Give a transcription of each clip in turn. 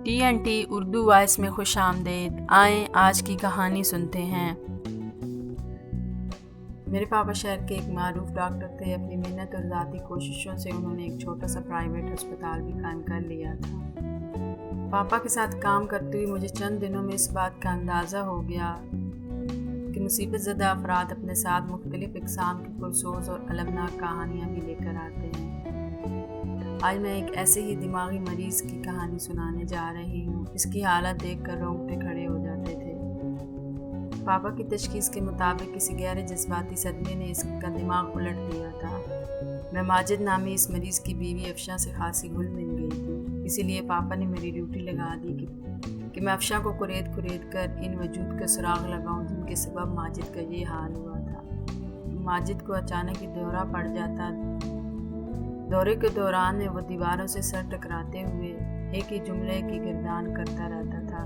TNT Urdu voice میں خوش آمدید۔ آئیں آج کی کہانی سنتے ہیں۔ میرے پاپا شہر کے ایک معروف ڈاکٹر تھے۔ اپنی محنت اور ذاتی کوششوں سے انہوں نے ایک چھوٹا سا پرائیویٹ ہسپتال بھی قائم کر لیا تھا۔ پاپا کے ساتھ کام کرتے ہوئے مجھے چند دنوں میں اس بات کا اندازہ ہو گیا کہ مصیبت زدہ افراد اپنے ساتھ مختلف اقسام کی پرسوز اور المناک کہانیاں بھی لے کر آتے ہیں۔ آج میں ایک ایسے ہی دماغی مریض کی کہانی سنانے جا رہی ہوں۔ اس کی حالت دیکھ کر رونگٹے کھڑے ہو جاتے تھے۔ پاپا کی تشخیص کے مطابق کسی گہرے جذباتی صدمے نے اس کا دماغ الٹ دیا تھا۔ میں ماجد نامی اس مریض کی بیوی افشاں سے خاصی گھل مل گئی تھی، اسی لیے پاپا نے میری ڈیوٹی لگا دی کہ میں افشاں کو کرید کر ان وجود کا سراغ لگاؤں جن کے سبب ماجد کا یہ حال ہوا تھا۔ ماجد کو اچانک ہی دورہ پڑ جاتا۔ دورے کے دوران میں وہ دیواروں سے سر ٹکراتے ہوئے ایک ہی جملے کی گردان کرتا رہتا تھا: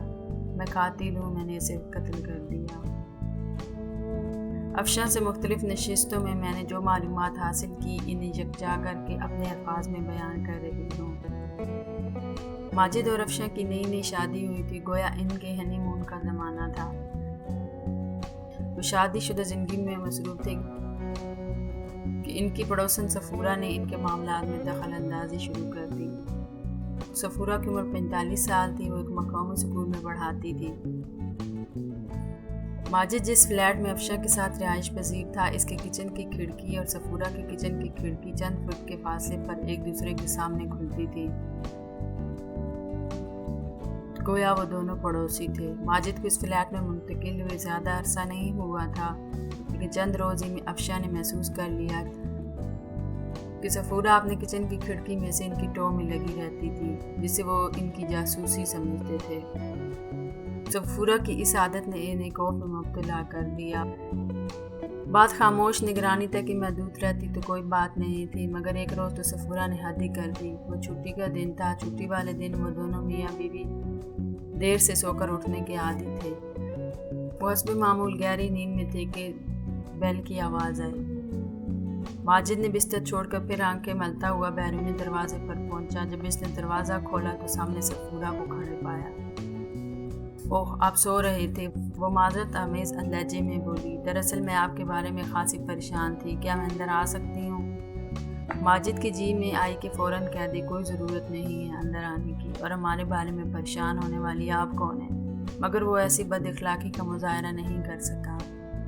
میں قاتل ہوں، میں نے اسے قتل کر دیا۔ افشاں سے مختلف نشستوں میں نے جو معلومات حاصل کی انہیں یکجا کر کے اپنے الفاظ میں بیان کر رہی ہوں۔ ماجد اور افشاں کی نئی شادی ہوئی تھی، گویا ان کے ہنی مون کا زمانہ تھا۔ وہ شادی شدہ زندگی میں مصروف تھے کہ ان کی پڑوسن صفورہ نے ان کے معاملات میں دخل اندازی شروع کر دی۔ صفورہ کی عمر 45 سال تھی، وہ ایک مقامی اسکول میں پڑھاتی تھی۔ ماجد جس فلیٹ میں افشاں کے ساتھ رہائش پذیر تھا، اس کے کچن کی کھڑکی اور صفورہ کے کچن کی کھڑکی چند فٹ کے فاصلے پر ایک دوسرے کے سامنے کھلتی تھی، گویا وہ دونوں پڑوسی تھے۔ ماجد کو اس فلیٹ میں منتقل ہوئے زیادہ عرصہ نہیں ہوا تھا، لیکن چند روز ہی میں افشاں نے محسوس کر لیا کہ صفورہ اپنے کچن کی کھڑکی میں سے ان کی ٹو میں لگی رہتی تھی، جسے وہ ان کی جاسوسی سمجھتے تھے۔ صفورہ کی اس عادت نے انہیں خوف میں مبتلا کر دیا۔ بات خاموش نگرانی تک کہ محدود رہتی تو کوئی بات نہیں تھی، مگر ایک روز تو صفورہ نے حد ہی کر دی۔ وہ چھٹی کا دن تھا۔ چھٹی والے دن وہ دونوں میاں بیوی دیر سے سو کر اٹھنے کے عادی تھے۔ وہ حسب معمول گہری نیند میں تھے کہ بیل کی آواز آئی۔ ماجد نے بستر چھوڑ کر پھر آنکھیں ملتا ہوا بیرونی دروازے پر پہنچا۔ جب اس نے دروازہ کھولا تو سامنے صفورہ کو کھڑے پایا۔ اوہ، آپ سو رہے تھے، وہ معذرت آمیز لہجے میں بولی۔ دراصل میں آپ کے بارے میں خاصی پریشان تھی، کیا میں اندر آ سکتی ہوں؟ ماجد کی جی میں آئی کہ فوراً کہہ دے کوئی ضرورت نہیں ہے اندر آنے کی، اور ہمارے بارے میں پریشان ہونے والی آپ کون ہیں؟ مگر وہ ایسی بد اخلاقی کا مظاہرہ نہیں کر سکا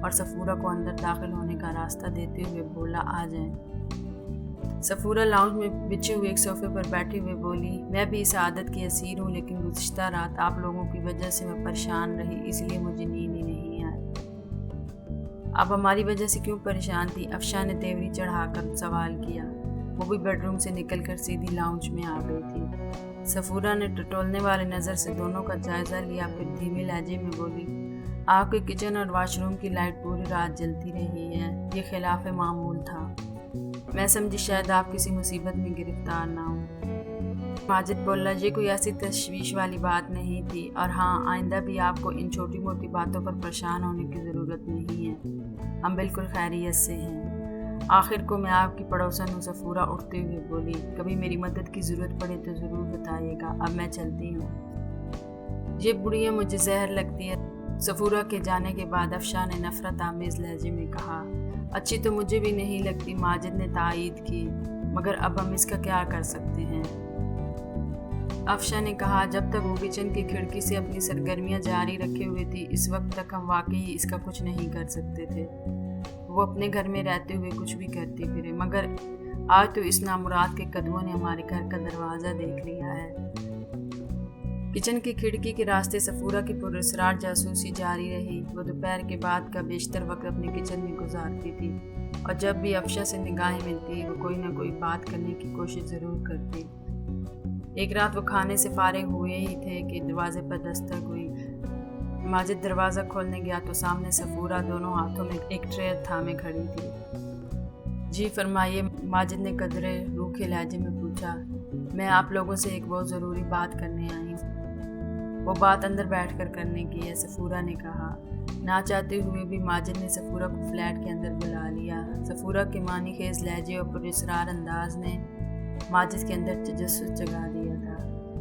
اور صفورہ کو اندر داخل ہونے کا راستہ دیتے ہوئے بولا، آ جائیں۔ صفورہ لاؤنج میں بچھے ہوئے ایک صوفے پر بیٹھے ہوئے بولی، میں بھی اس عادت کی اسیر ہوں، لیکن گزشتہ رات آپ لوگوں کی وجہ سے میں پریشان رہی، اس لیے مجھے نیند ہی نہیں آئی۔ آپ ہماری وجہ سے کیوں پریشان تھی؟ افشاں نے تیوری چڑھا کر سوال کیا۔ وہ بھی بیڈ روم سے نکل کر سیدھی لاؤنج میں آ گئی تھی۔ صفورہ نے ٹٹولنے والے نظر سے دونوں کا جائزہ لیا، پھر دھیمے لہجے میں بولی، آپ کے کچن اور واش روم کی لائٹ پوری رات جلتی رہی ہے، یہ خلاف معمول تھا۔ میں سمجھی شاید آپ کسی مصیبت میں گرفتار نہ ہوں۔ ماجد بولا، یہ کوئی ایسی تشویش والی بات نہیں تھی، اور ہاں، آئندہ بھی آپ کو ان چھوٹی موٹی باتوں پر پریشان ہونے کی ضرورت نہیں ہے، ہم بالکل خیریت سے ہیں۔ آخر کو میں آپ کی پڑوسن ہوں۔ صفورہ اٹھتے ہوئے بولی، کبھی میری مدد کی ضرورت پڑے تو ضرور بتائیے گا، اب میں چلتی ہوں۔ یہ بڑھیا مجھے زہر لگتی ہے، صفورہ کے جانے کے بعد افشاں نے نفرت آمیز لہجے میں کہا۔ اچھی تو مجھے بھی نہیں لگتی، ماجد نے تائید کی، مگر اب ہم اس کا کیا کر سکتے ہیں؟ افشاں نے کہا، جب تک وہ کچن کی کھڑکی سے اپنی سرگرمیاں جاری رکھے ہوئے تھی، اس وقت تک ہم واقعی اس کا کچھ نہیں کر سکتے تھے۔ وہ اپنے گھر میں رہتے ہوئے کچھ بھی کرتے پھرے، مگر آج تو اس نامراد کے قدموں نے ہمارے گھر کا دروازہ دیکھ لیا ہے۔ کچن کی کھڑکی کے راستے صفورہ کی پراسرار جاسوسی جاری رہی۔ وہ دوپہر کے بعد کا بیشتر وقت اپنے کچن میں گزارتی تھی، اور جب بھی افشاں سے نگاہیں ملتی وہ کوئی نہ کوئی بات کرنے کی کوشش ضرور کرتی۔ ایک رات وہ کھانے سے فارغ ہوئے ہی تھے کہ دروازے پر دستک ہوئی۔ ماجد دروازہ کھولنے گیا تو سامنے صفورہ دونوں ہاتھوں میں ایک ٹرے تھامے کھڑی تھی۔ جی فرمائیے، ماجد نے قدرے روکھے لہجے میں پوچھا۔ میں آپ لوگوں سے ایک بہت ضروری بات کرنے آئی ہوں۔ وہ بات اندر بیٹھ کر کرنے کی ہے، صفورہ نے کہا۔ نہ چاہتے ہوئے بھی ماجد نے صفورہ کو فلیٹ کے اندر بلا لیا۔ صفورہ کے معنی خیز لہجے اور پراسرار انداز نے ماجد کے اندر تجسس جگا دیا تھا۔